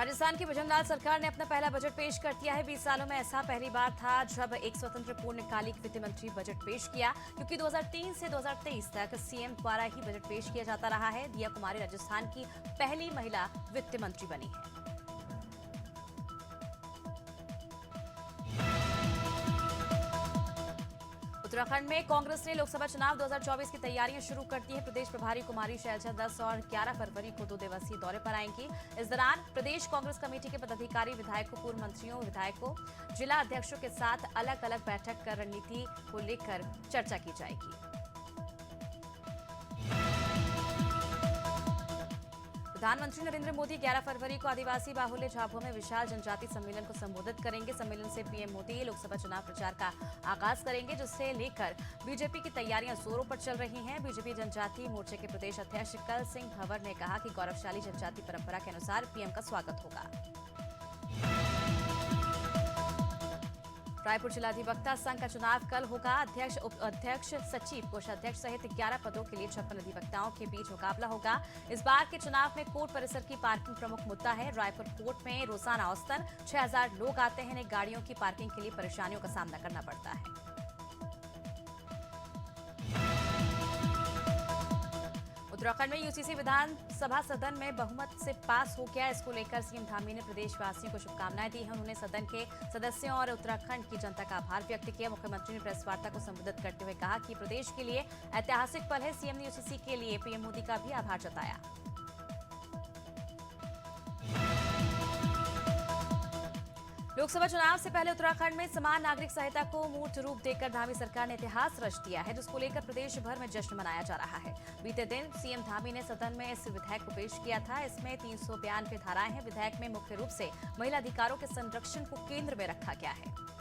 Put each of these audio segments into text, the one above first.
राजस्थान की भुजंगलाल सरकार ने अपना पहला बजट पेश कर दिया है। 20 सालों में ऐसा पहली बार था जब एक स्वतंत्र पूर्णकालिक वित्त मंत्री बजट पेश किया, क्योंकि 2003 से 2023 तक सीएम द्वारा ही बजट पेश किया जाता रहा है। दिया कुमारी राजस्थान की पहली महिला वित्त मंत्री बनी है। उत्तराखंड में कांग्रेस ने लोकसभा चुनाव 2024 की तैयारियां शुरू कर दी है। प्रदेश प्रभारी कुमारी शैलजा 10 और 11 फरवरी को 2 दिवसीय दौरे पर आएंगी। इस दौरान प्रदेश कांग्रेस कमेटी के पदाधिकारी, विधायकों, पूर्व मंत्रियों, विधायकों, जिला अध्यक्षों के साथ अलग अलग बैठक कर रणनीति को लेकर चर्चा की जाएगी। प्रधानमंत्री नरेंद्र मोदी 11 फरवरी को आदिवासी बाहुल्य झाबुआ में विशाल जनजाति सम्मेलन को संबोधित करेंगे। सम्मेलन से पीएम मोदी लोकसभा चुनाव प्रचार का आगाज करेंगे, जिससे लेकर बीजेपी की तैयारियां जोरों पर चल रही हैं। बीजेपी जनजाति मोर्चे के प्रदेश अध्यक्ष कल सिंह भंवर ने कहा कि गौरवशाली जनजाति परंपरा के अनुसार पीएम का स्वागत होगा। रायपुर जिलाधिवक्ता संघ का चुनाव कल होगा। अध्यक्ष, उप अध्यक्ष, सचिव, कोषाध्यक्ष सहित 11 पदों के लिए 56 अधिवक्ताओं के बीच मुकाबला होगा। इस बार के चुनाव में कोर्ट परिसर की पार्किंग प्रमुख मुद्दा है। रायपुर कोर्ट में रोजाना औसतन 6000 लोग आते हैं। इन्हें गाड़ियों की पार्किंग के लिए परेशानियों का सामना करना पड़ता है। उत्तराखंड में यूसीसी विधानसभा सदन में बहुमत से पास हो गया। इसको लेकर सीएम धामी ने प्रदेशवासियों को शुभकामनाएं दी हैं। उन्होंने सदन के सदस्यों और उत्तराखंड की जनता का आभार व्यक्त किया। मुख्यमंत्री ने प्रेस वार्ता को संबोधित करते हुए कहा कि प्रदेश के लिए ऐतिहासिक पल है। सीएम ने यूसीसी के लिए पीएम मोदी का भी आभार जताया। लोकसभा चुनाव से पहले उत्तराखंड में समान नागरिक संहिता को मूर्त रूप देकर धामी सरकार ने इतिहास रच दिया है, जिसको लेकर प्रदेश भर में जश्न मनाया जा रहा है। बीते दिन सीएम धामी ने सदन में इस विधेयक को पेश किया था। इसमें 392 धाराएं हैं। विधेयक में मुख्य रूप से महिला अधिकारों के संरक्षण को केंद्र में रखा गया है।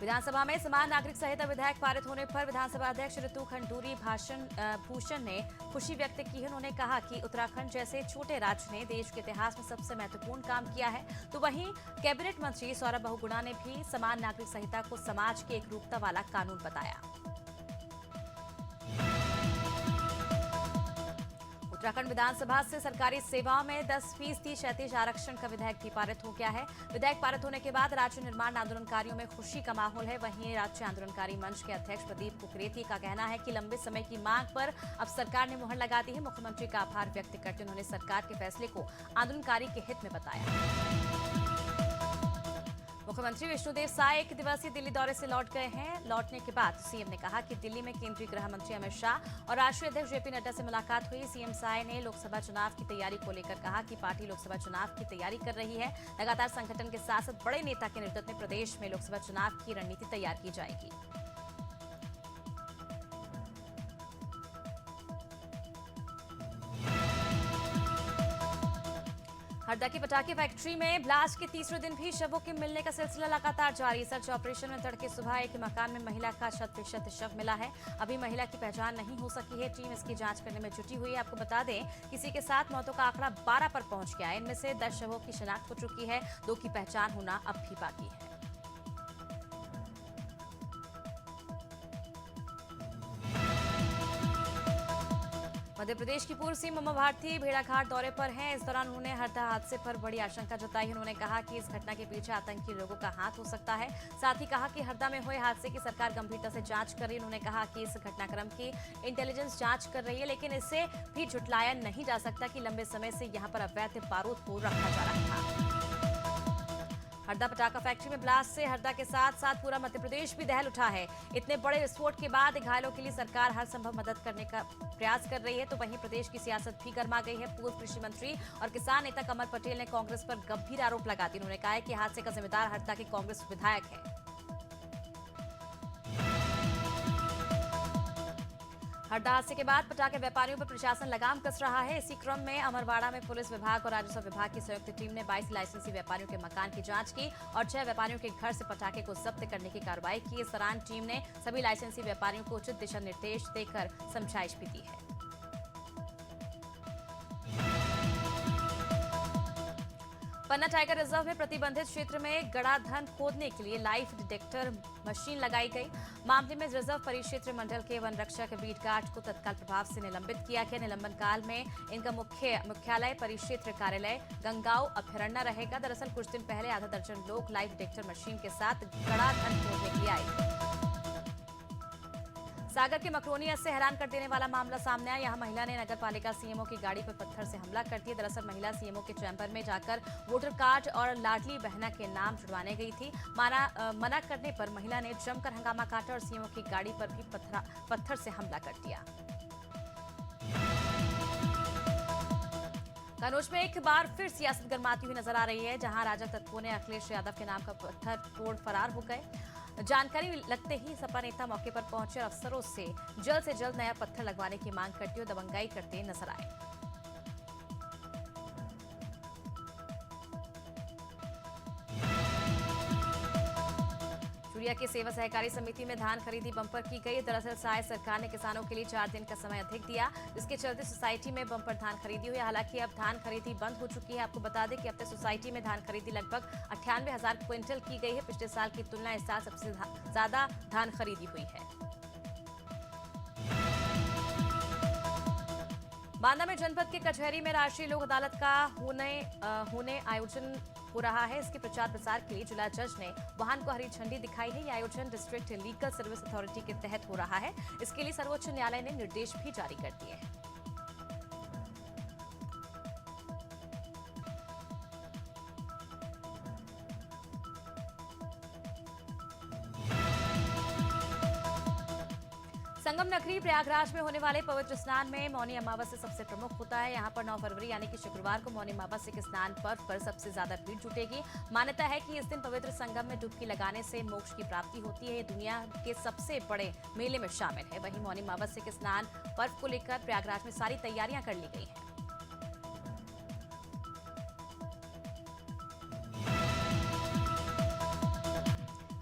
विधानसभा में समान नागरिक संहिता विधेयक पारित होने पर विधानसभा अध्यक्ष ऋतु खंडूरी भूषण ने खुशी व्यक्त की है। उन्होंने कहा कि उत्तराखंड जैसे छोटे राज्य ने देश के इतिहास में सबसे महत्वपूर्ण काम किया है। तो वहीं कैबिनेट मंत्री सौरभ बहुगुणा ने भी समान नागरिक संहिता को समाज के एकरूपता वाला कानून बताया। उत्तराखंड विधानसभा से सरकारी सेवाओं में 10% क्षैतिज आरक्षण का विधेयक भी पारित हो गया है। विधेयक पारित होने के बाद राज्य निर्माण आंदोलनकारियों में खुशी का माहौल है। वहीं राज्य आंदोलनकारी मंच के अध्यक्ष प्रदीप कुकरेती का कहना है कि लंबे समय की मांग पर अब सरकार ने मुहर लगा दी है। मुख्यमंत्री का आभार व्यक्त करते उन्होंने सरकार के फैसले को आंदोलनकारी के हित में बताया। मुख्यमंत्री विष्णुदेव साय 1 दिवसीय दिल्ली दौरे से लौट गए हैं। लौटने के बाद सीएम ने कहा कि दिल्ली में केंद्रीय गृह मंत्री अमित शाह और राष्ट्रीय अध्यक्ष जेपी नड्डा से मुलाकात हुई। सीएम साय ने लोकसभा चुनाव की तैयारी को लेकर कहा कि पार्टी लोकसभा चुनाव की तैयारी कर रही है। लगातार संगठन के साथ साथ बड़े नेता के नेतृत्व में प्रदेश में लोकसभा चुनाव की रणनीति तैयार की जाएगी। हरदा की पटाखे फैक्ट्री में ब्लास्ट के तीसरे दिन भी शवों के मिलने का सिलसिला लगातार जारी। सर्च ऑपरेशन में तड़के सुबह एक मकान में महिला का 100% शव मिला है। अभी महिला की पहचान नहीं हो सकी है। टीम इसकी जांच करने में जुटी हुई है। आपको बता दें, किसी के साथ मौतों का आंकड़ा 12 पर पहुंच गया है। इनमें से 10 शवों की शिनाख्त हो चुकी है। 2 की पहचान होना अब भी बाकी है। मध्य प्रदेश की पूर्व सीएम उमा भारती भेड़ाघाट दौरे पर हैं। इस दौरान उन्होंने हरदा हादसे पर बड़ी आशंका जताई। उन्होंने कहा कि इस घटना के पीछे आतंकी लोगों का हाथ हो सकता है। साथ ही कहा कि हरदा में हुए हादसे की सरकार गंभीरता से जांच कर रही है। उन्होंने कहा कि इस घटनाक्रम की इंटेलिजेंस जांच कर रही है, लेकिन इससे भी झुटलाया नहीं जा सकता कि लंबे समय से यहां पर अवैध बारूद को रखा जा रहा था। हरदा पटाखा फैक्ट्री में ब्लास्ट से हरदा के साथ साथ पूरा मध्य प्रदेश भी दहल उठा है। इतने बड़े विस्फोट के बाद घायलों के लिए सरकार हर संभव मदद करने का प्रयास कर रही है। तो वहीं प्रदेश की सियासत भी गर्मा गई है। पूर्व कृषि मंत्री और किसान नेता कमल पटेल ने कांग्रेस पर गंभीर आरोप लगा दिए। उन्होंने कहा है कि हादसे का जिम्मेदार हरदा के कांग्रेस विधायक है। हरदा हादसे के बाद पटाखे व्यापारियों पर प्रशासन लगाम कस रहा है। इसी क्रम में अमरवाड़ा में पुलिस विभाग और राजस्व विभाग की संयुक्त टीम ने 22 लाइसेंसी व्यापारियों के मकान की जांच की और 6 व्यापारियों के घर से पटाखे को जब्त करने की कार्रवाई की। इस दौरान टीम ने सभी लाइसेंसी व्यापारियों को उचित दिशा निर्देश देकर समझाइश भी दी है। पन्ना टाइगर रिजर्व में प्रतिबंधित क्षेत्र में गड़ा धन खोदने के लिए लाइव डिटेक्टर मशीन लगाई गई। मामले में रिजर्व परिक्षेत्र मंडल के वन रक्षक बीट गार्ड को तत्काल प्रभाव से निलंबित किया गया। निलंबन काल में इनका मुख्यालय परिक्षेत्र कार्यालय गंगाओं अभ्यारण्य रहेगा। दरअसल कुछ दिन पहले आधा दर्जन लोग लाइव डिटेक्टर मशीन के साथ गड़ा धन खोदने के लिए आए थे। सागर के मकरोनिया से हैरान कर देने वाला मामला सामने आया। यहां महिला ने नगर पालिका सीएमओ की गाड़ी पर पत्थर से हमला कर दिया। दरअसल महिला सीएमओ के चैम्बर में जाकर वोटर कार्ड और लाडली बहना के नाम जुड़वाने गई थी। मना करने पर महिला ने जमकर हंगामा काटा और सीएमओ की गाड़ी पर भी पत्थर से हमला कर दिया। कनौज में एक बार फिर सियासत गर्माती हुई नजर आ रही है, जहां राजग तत्वों ने अखिलेश यादव के नाम का पत्थर तोड़ फरार हो गए। जानकारी लगते ही सपा नेता मौके पर पहुंचे और अफसरों से जल्द नया पत्थर लगवाने की मांग करते हुए दबंगाई करते नजर आए। चुरिया के सेवा सहकारी समिति में धान खरीदी बंपर की गई। दरअसल साय सरकार ने किसानों के लिए 4 दिन का समय अधिक दिया, जिसके चलते सोसाइटी में बंपर धान खरीदी हुई। हालांकि अब धान खरीदी बंद हो चुकी है। आपको बता दें कि अब तक सोसाइटी में धान खरीदी लगभग 98,000 क्विंटल की गई है। पिछले साल की तुलना इस साल सबसे ज्यादा धान खरीदी हुई है। बांदा में जनपद के कचहरी में राष्ट्रीय लोक अदालत का होने आयोजन हो रहा है। इसके प्रचार प्रसार के लिए जिला जज ने वाहन को हरी झंडी दिखाई है। यह आयोजन डिस्ट्रिक्ट लीगल सर्विस अथॉरिटी के तहत हो रहा है। इसके लिए सर्वोच्च न्यायालय ने निर्देश भी जारी कर दिए हैं। संगम नगरी प्रयागराज में होने वाले पवित्र स्नान में मौनी अमावस्या सबसे प्रमुख होता है। यहाँ पर 9 फरवरी यानी कि शुक्रवार को मौनी अमावस्या के स्नान पर्व पर सबसे ज्यादा भीड़ जुटेगी। मान्यता है कि इस दिन पवित्र संगम में डुबकी लगाने से मोक्ष की प्राप्ति होती है। ये दुनिया के सबसे बड़े मेले में शामिल है। वहीं मौनी अमावस्या के स्नान पर्व को लेकर प्रयागराज में सारी तैयारियां कर ली गई हैं।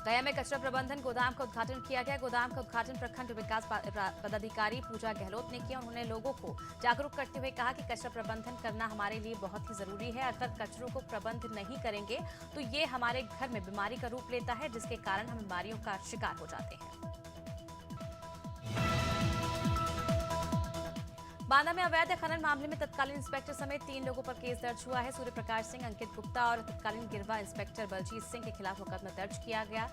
गया में कचरा प्रबंधन गोदाम का उद्घाटन किया गया। गोदाम का उद्घाटन प्रखंड विकास पदाधिकारी पूजा गहलोत ने किया। उन्होंने लोगों को जागरूक करते हुए कहा कि कचरा प्रबंधन करना हमारे लिए बहुत ही जरूरी है। अगर कचरों को प्रबंध नहीं करेंगे तो ये हमारे घर में बीमारी का रूप लेता है, जिसके कारण हम बीमारियों का शिकार हो जाते हैं। बांदा में अवैध खनन मामले में तत्कालीन इंस्पेक्टर समेत 3 लोगों पर केस दर्ज हुआ है। सूर्य प्रकाश सिंह, अंकित गुप्ता और तत्कालीन गिरवा इंस्पेक्टर बलजीत सिंह के खिलाफ मुकदमा दर्ज किया गया।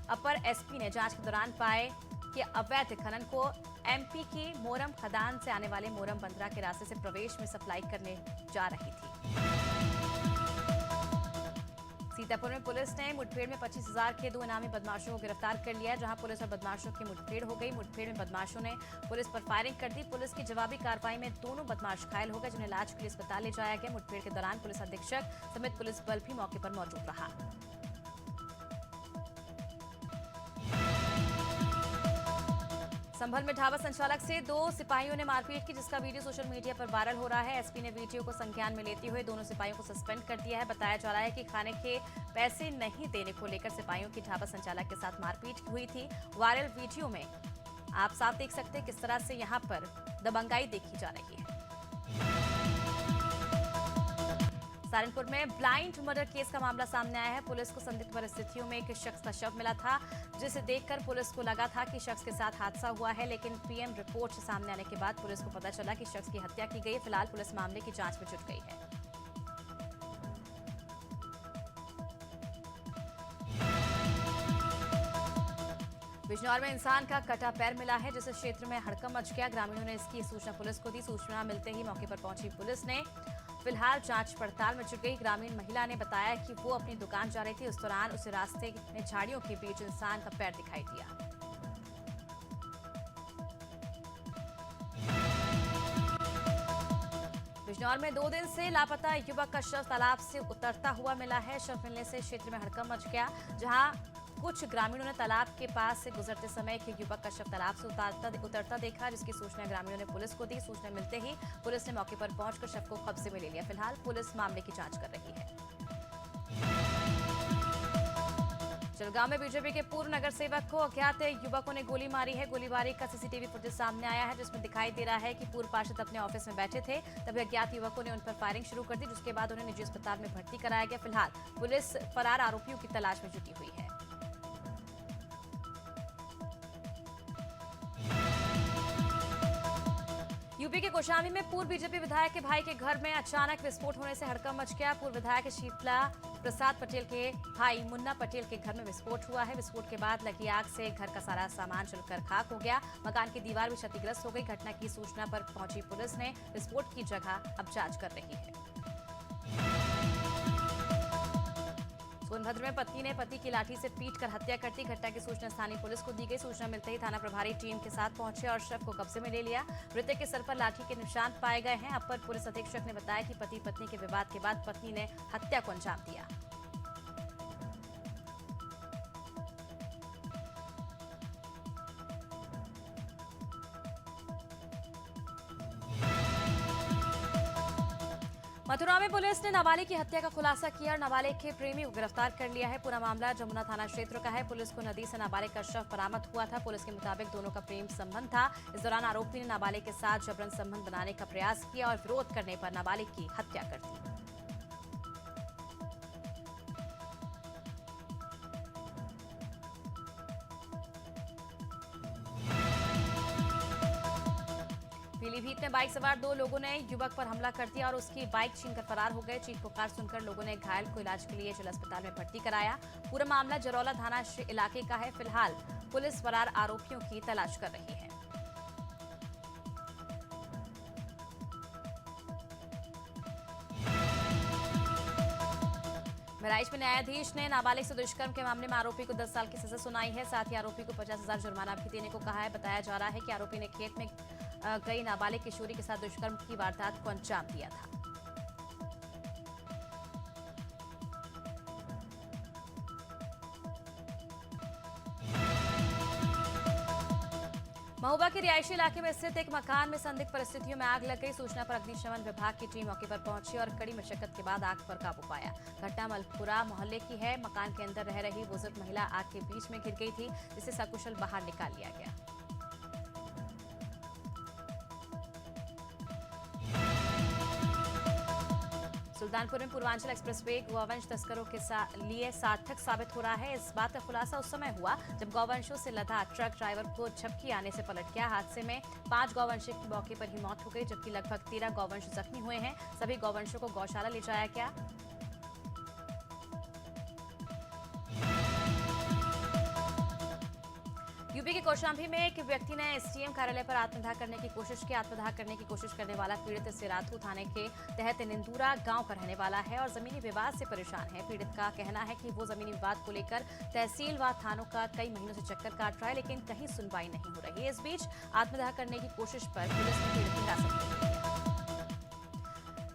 अपर एसपी ने जांच के दौरान पाए कि अवैध खनन को एमपी की मोरम खदान से आने वाले मोरम बंदरा के रास्ते से प्रवेश में सप्लाई करने जा रही थी। सीतापुर में पुलिस ने मुठभेड़ में 25,000 के 2 इनामी बदमाशों को गिरफ्तार कर लिया, जहां पुलिस और बदमाशों की मुठभेड़ हो गई। मुठभेड़ में बदमाशों ने पुलिस पर फायरिंग कर दी। पुलिस की जवाबी कार्रवाई में दोनों बदमाश घायल हो गए, जिन्हें इलाज के लिए अस्पताल ले जाया गया। मुठभेड़ के दौरान पुलिस अधीक्षक समेत पुलिस बल भी मौके पर मौजूद रहा। संभल में ढाबा संचालक से 2 सिपाहियों ने मारपीट की, जिसका वीडियो सोशल मीडिया पर वायरल हो रहा है। एसपी ने वीडियो को संज्ञान में लेते हुए दोनों सिपाहियों को सस्पेंड कर दिया है। बताया जा रहा है कि खाने के पैसे नहीं देने को लेकर सिपाहियों की ढाबा संचालक के साथ मारपीट हुई थी। वायरल वीडियो में आप साफ देख सकते हैं किस तरह से यहां पर दबंगाई देखी जा रही है। सहारनपुर में ब्लाइंड मर्डर केस का मामला सामने आया है। पुलिस को संदिग्ध परिस्थितियों में एक शख्स का शव मिला था, जिसे देखकर पुलिस को लगा था कि शख्स के साथ हादसा हुआ है, लेकिन पीएम रिपोर्ट सामने आने के बाद पुलिस को पता चला कि शख्स की हत्या की गई। फिलहाल पुलिस मामले की जांच में जुट गई है। बिजनौर में इंसान का कटा पैर मिला है, जिससे क्षेत्र में हड़कंप मच गया। ग्रामीणों ने इसकी सूचना पुलिस को दी। सूचना मिलते ही मौके पर पहुंची पुलिस ने फिलहाल जांच पड़ताल में जुट गई। ग्रामीण महिला ने बताया कि वो अपनी दुकान जा रही थी, उस दौरान उसे रास्ते में झाड़ियों के बीच इंसान का पैर दिखाई दिया। बिजनौर में 2 दिन से लापता युवक का शव तालाब से उतरता हुआ मिला है। शव मिलने से क्षेत्र में हड़कंप मच गया, जहां कुछ ग्रामीणों ने तालाब के पास से गुजरते समय एक युवक का शव तालाब से उतरता देखा, जिसकी सूचना ग्रामीणों ने पुलिस को दी। सूचना मिलते ही पुलिस ने मौके पर पहुंचकर शव को कब्जे में ले लिया। फिलहाल पुलिस मामले की जांच कर रही है। जलगांव में बीजेपी के पूर्व नगर सेवक को अज्ञात युवकों ने गोली मारी है। गोलीबारी का सीसीटीवी फुटेज सामने आया है, जिसमें दिखाई दे रहा है कि पूर्व पार्षद अपने ऑफिस में बैठे थे, तभी अज्ञात युवकों ने उन पर फायरिंग शुरू कर दी, जिसके बाद उन्हें निजी अस्पताल में भर्ती कराया गया। फिलहाल पुलिस फरार आरोपियों की तलाश में जुटी हुई है। यूपी के कौशाम्बी में पूर्व बीजेपी विधायक के भाई के घर में अचानक विस्फोट होने से हड़कंप मच गया। पूर्व विधायक शीतला प्रसाद पटेल के भाई मुन्ना पटेल के घर में विस्फोट हुआ है। विस्फोट के बाद लगी आग से घर का सारा सामान जलकर खाक हो गया। मकान की दीवार भी क्षतिग्रस्त हो गई। घटना की सूचना पर पहुंची पुलिस ने विस्फोट की जगह अब जांच कर रही है। सोनभद्र में पत्नी ने पति की लाठी से पीटकर हत्या कर दी। घटना की सूचना स्थानीय पुलिस को दी गई। सूचना मिलते ही थाना प्रभारी टीम के साथ पहुंचे और शव को कब्जे में ले लिया। मृतक के सर पर लाठी के निशान पाए गए हैं। अपर पुलिस अधीक्षक ने बताया कि पति पत्नी के विवाद के बाद पत्नी ने हत्या को अंजाम दिया। मथुरा में पुलिस ने नाबालिग की हत्या का खुलासा किया और नाबालिग के प्रेमी को गिरफ्तार कर लिया है। पूरा मामला जमुना थाना क्षेत्र का है। पुलिस को नदी से नाबालिग का शव बरामद हुआ था। पुलिस के मुताबिक दोनों का प्रेम संबंध था। इस दौरान आरोपी ने नाबालिग के साथ जबरन संबंध बनाने का प्रयास किया और विरोध करने पर नाबालिग की हत्या कर दी। पीलीभीत में बाइक सवार दो लोगों ने युवक पर हमला कर दिया और उसकी बाइक छीनकर फरार हो गए। चीख पुकार सुनकर लोगों ने घायल को इलाज के लिए जिला अस्पताल में भर्ती कराया। पूरा मामला जरौला थाना इलाके का है। फिलहाल पुलिस फरार आरोपियों की तलाश कर रही है। बहराइच में न्यायाधीश ने नाबालिग से दुष्कर्म के मामले में आरोपी को 10 साल की सजा सुनाई है। साथ ही आरोपी को 50,000 जुर्माना भी देने को कहा है। बताया जा रहा है कि आरोपी ने खेत में कई नाबालिग किशोरी के साथ दुष्कर्म की वारदात को अंजाम दिया था। महोबा के रिहायशी इलाके में स्थित एक मकान में संदिग्ध परिस्थितियों में आग लग गई। सूचना पर अग्निशमन विभाग की टीम मौके पर पहुंची और कड़ी मशक्कत के बाद आग पर काबू पाया। घटना मलपुरा मोहल्ले की है। मकान के अंदर रह रही बुजुर्ग महिला आग के बीच में गिर गई थी, जिसे सकुशल बाहर निकाल लिया गया। सुल्तानपुर में पूर्वांचल एक्सप्रेसवे गौवंश तस्करों के लिए सार्थक साबित हो रहा है। इस बात का खुलासा उस समय हुआ जब गौवंशों से लदा ट्रक ड्राइवर को झपकी आने से पलट गया। हादसे में 5 गौवंशों की मौके पर ही मौत हो गई, जबकि लगभग 13 गौवंश जख्मी हुए हैं। सभी गौवंशों को गौशाला ले जाया गया। यूपी के कौशाम्बी में एक व्यक्ति ने एसडीएम कार्यालय पर आत्मदाह करने की कोशिश की। आत्मदाह करने की कोशिश करने वाला पीड़ित सिराथू थाने के तहत निंदूरा गांव का रहने वाला है और जमीनी विवाद से परेशान है। पीड़ित का कहना है कि वो जमीनी विवाद को लेकर तहसील व थानों का कई महीनों से चक्कर काट रहा है, लेकिन कहीं सुनवाई नहीं हो रही है। इस बीच आत्मदाह करने की कोशिश पर पुलिस ने पीड़ित को हिरासत में लिया।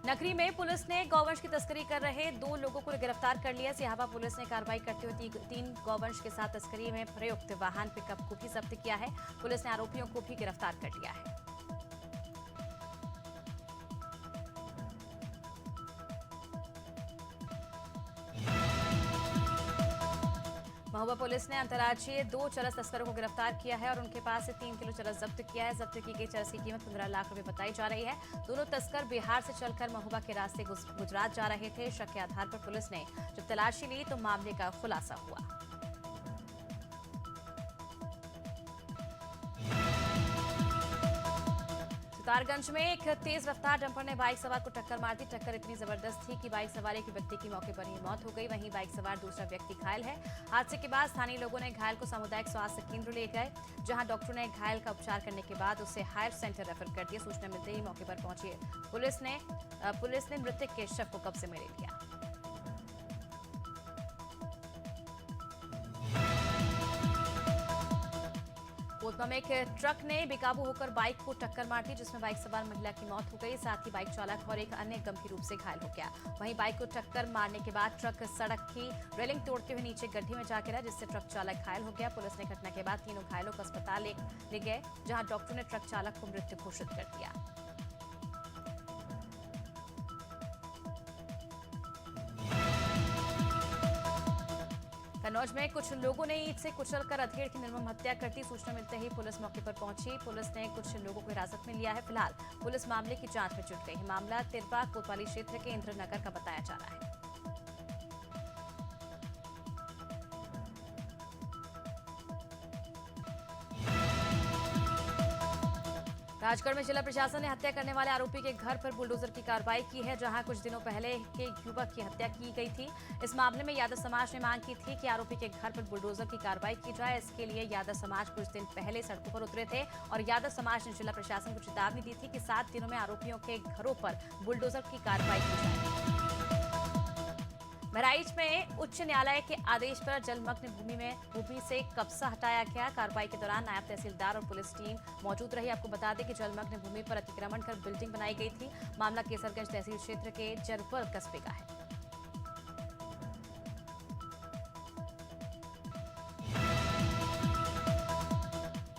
नगरी में पुलिस ने गौवंश की तस्करी कर रहे 2 लोगों को गिरफ्तार कर लिया। सिहावा पुलिस ने कार्रवाई करते हुए 3 गौवंश के साथ तस्करी में प्रयुक्त वाहन पिकअप को भी जब्त किया है। पुलिस ने आरोपियों को भी गिरफ्तार कर लिया है। महोबा पुलिस ने अंतर्राज्यीय 2 चरस तस्करों को गिरफ्तार किया है और उनके पास से 3 किलो चरस जब्त किया है। जब्त की गई चरस की कीमत 15 लाख रुपए बताई जा रही है। दोनों तस्कर बिहार से चलकर महोबा के रास्ते गुजरात जा रहे थे। शक के आधार पर पुलिस ने जब तलाशी ली तो मामले का खुलासा हुआ। सितारगंज में एक तेज रफ्तार डंपर ने बाइक सवार को टक्कर मार दी। टक्कर इतनी जबरदस्त थी कि बाइक सवार एक व्यक्ति की मौके पर ही मौत हो गई। वहीं बाइक सवार दूसरा व्यक्ति घायल है। हादसे के बाद स्थानीय लोगों ने घायल को सामुदायिक स्वास्थ्य केंद्र ले गए, जहां डॉक्टरों ने घायल का उपचार करने के बाद उसे हायर सेंटर रेफर कर दिया। सूचना मिलते ही मौके पर पहुंची पुलिस ने मृतक के शव को कब्जे में ले लिया। कोतमा में एक ट्रक ने बेकाबू होकर बाइक को टक्कर मार दी, जिसमें बाइक सवार महिला की मौत हो गई। साथ ही बाइक चालक और एक अन्य गंभीर रूप से घायल हो गया। वहीं बाइक को टक्कर मारने के बाद ट्रक सड़क की रेलिंग तोड़ते हुए नीचे गड्ढे में जा गिरा, जिससे ट्रक चालक घायल हो गया। पुलिस ने घटना के बाद तीनों घायलों को अस्पताल ले गए, जहां डॉक्टरों ने ट्रक चालक को मृत घोषित कर दिया। कन्नौज में कुछ लोगों ने ईंट से कुचलकर अधेड़ की निर्मम हत्या कर दी। सूचना मिलते ही पुलिस मौके पर पहुंची। पुलिस ने कुछ लोगों को हिरासत में लिया है। फिलहाल पुलिस मामले की जांच में जुट गई है। मामला तिरवा कोतवाली क्षेत्र के इंद्रनगर का बताया जा रहा है। राजगढ़ में जिला प्रशासन ने हत्या करने वाले आरोपी के घर पर बुलडोजर की कार्रवाई की है, जहां कुछ दिनों पहले के युवक की हत्या की गई थी। इस मामले में यादव समाज ने मांग की थी कि आरोपी के घर पर बुलडोजर की कार्रवाई की जाए। इसके लिए यादव समाज कुछ दिन पहले सड़कों पर उतरे थे और यादव समाज ने जिला प्रशासन को चेतावनी दी थी कि 7 दिनों में आरोपियों के घरों पर बुलडोजर की कार्रवाई की जाए। बहराइच में उच्च न्यायालय के आदेश पर जलमग्न भूमि से कब्जा हटाया गया। कार्रवाई के दौरान नायब तहसीलदार और पुलिस टीम मौजूद रही। आपको बता दें कि जलमग्न भूमि पर अतिक्रमण कर बिल्डिंग बनाई गई थी। मामला केसरगंज तहसील क्षेत्र के जरवल कस्बे का है।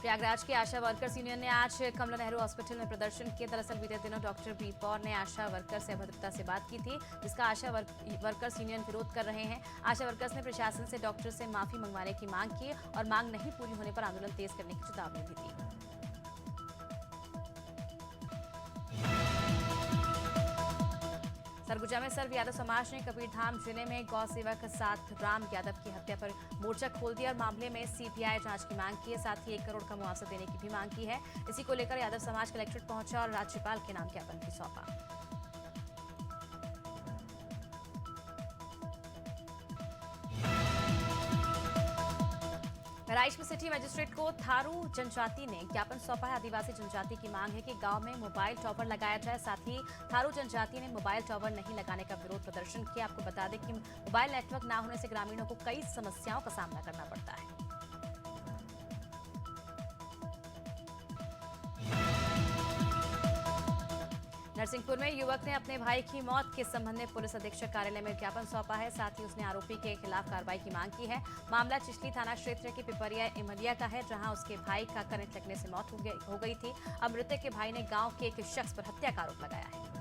प्रयागराज के आशा वर्कर्स यूनियन ने आज कमला नेहरू हॉस्पिटल में प्रदर्शन किया। दरअसल बीते दिनों डॉक्टर बी पौर ने आशा वर्कर्स से अभद्रता से बात की थी, जिसका आशा वर्कर्स यूनियन विरोध कर रहे हैं। आशा वर्कर्स ने प्रशासन से डॉक्टर से माफी मंगवाने की मांग की और मांग नहीं पूरी होने पर आंदोलन तेज करने की चेतावनी भी दी। सरगुजा में सर्व यादव समाज ने कबीरधाम जिले में गौ सेवक सातराम यादव की हत्या पर मोर्चा खोल दिया और मामले में सीबीआई जांच की मांग की है। साथ ही 1 करोड़ का मुआवजा देने की भी मांग की है। इसी को लेकर यादव समाज कलेक्ट्रेट पहुंचा और राज्यपाल के नाम ज्ञापन भी सौंपा। बहराइच में सिटी मजिस्ट्रेट को थारू जनजाति ने ज्ञापन सौंपा है। आदिवासी जनजाति की मांग है कि गांव में मोबाइल टावर लगाया जाए। साथ ही थारू जनजाति ने मोबाइल टावर नहीं लगाने का विरोध प्रदर्शन किया। आपको बता दें कि मोबाइल नेटवर्क न होने से ग्रामीणों को कई समस्याओं का सामना करना पड़ता है। नरसिंहपुर में युवक ने अपने भाई की मौत के संबंध में पुलिस अधीक्षक कार्यालय में ज्ञापन सौंपा है। साथ ही उसने आरोपी के खिलाफ कार्रवाई की मांग की है। मामला चिचली थाना क्षेत्र के पिपरिया इमलिया का है, जहां उसके भाई का करंट लगने से मौत हो गई थी। अब मृतक के भाई ने गांव के एक शख्स पर हत्या का आरोप लगाया है।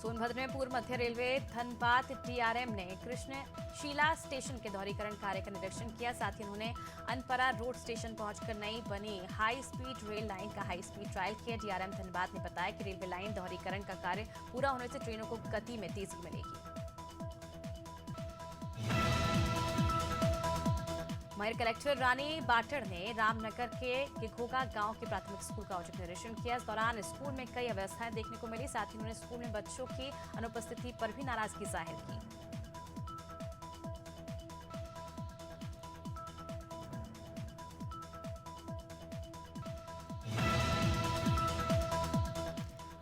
सोनभद्र में पूर्व मध्य रेलवे धनबाद डीआरएम ने कृष्णशिला स्टेशन के दोहरीकरण कार्य का निरीक्षण किया। साथ ही उन्होंने अनपरा रोड स्टेशन पहुंचकर नई बनी हाई स्पीड रेल लाइन का हाई स्पीड ट्रायल किया। डीआरएम धनबाद ने बताया कि रेलवे लाइन दोहरीकरण का कार्य पूरा होने से ट्रेनों को गति में तेजी मिलेगी। महिर कलेक्टर रानी बाटड़ ने रामनगर के घोगा गांव के प्राथमिक स्कूल का औचक निरीक्षण किया। इस दौरान स्कूल में कई अव्यवस्थाएं देखने को मिली। साथ ही उन्होंने स्कूल में बच्चों की अनुपस्थिति पर भी नाराजगी जाहिर की।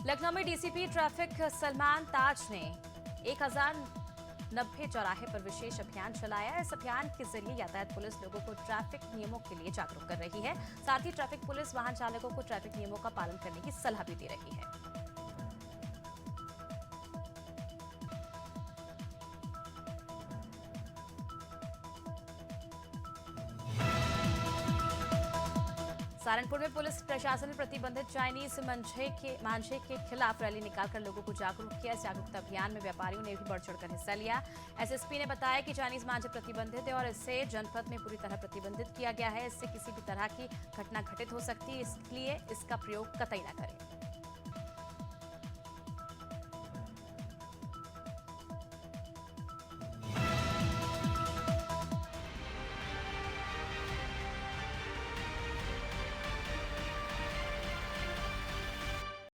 लखनऊ में डीसीपी ट्रैफिक सलमान ताज ने 1090 चौराहे पर विशेष अभियान चलाया। इस अभियान के जरिए यातायात पुलिस लोगों को ट्रैफिक नियमों के लिए जागरूक कर रही है। साथ ही ट्रैफिक पुलिस वाहन चालकों को ट्रैफिक नियमों का पालन करने की सलाह भी दे रही है। सहारनपुर में पुलिस प्रशासन ने प्रतिबंधित चाइनीज मांझे के खिलाफ रैली निकालकर लोगों को जागरूक किया। जागरूकता अभियान में व्यापारियों ने भी बढ़ चढ़कर हिस्सा लिया। एसएसपी ने बताया कि चाइनीज मांझे प्रतिबंधित है और इसे जनपद में पूरी तरह प्रतिबंधित किया गया है। इससे किसी भी तरह की घटना घटित हो सकती है, इसलिए इसका प्रयोग कतई न करें।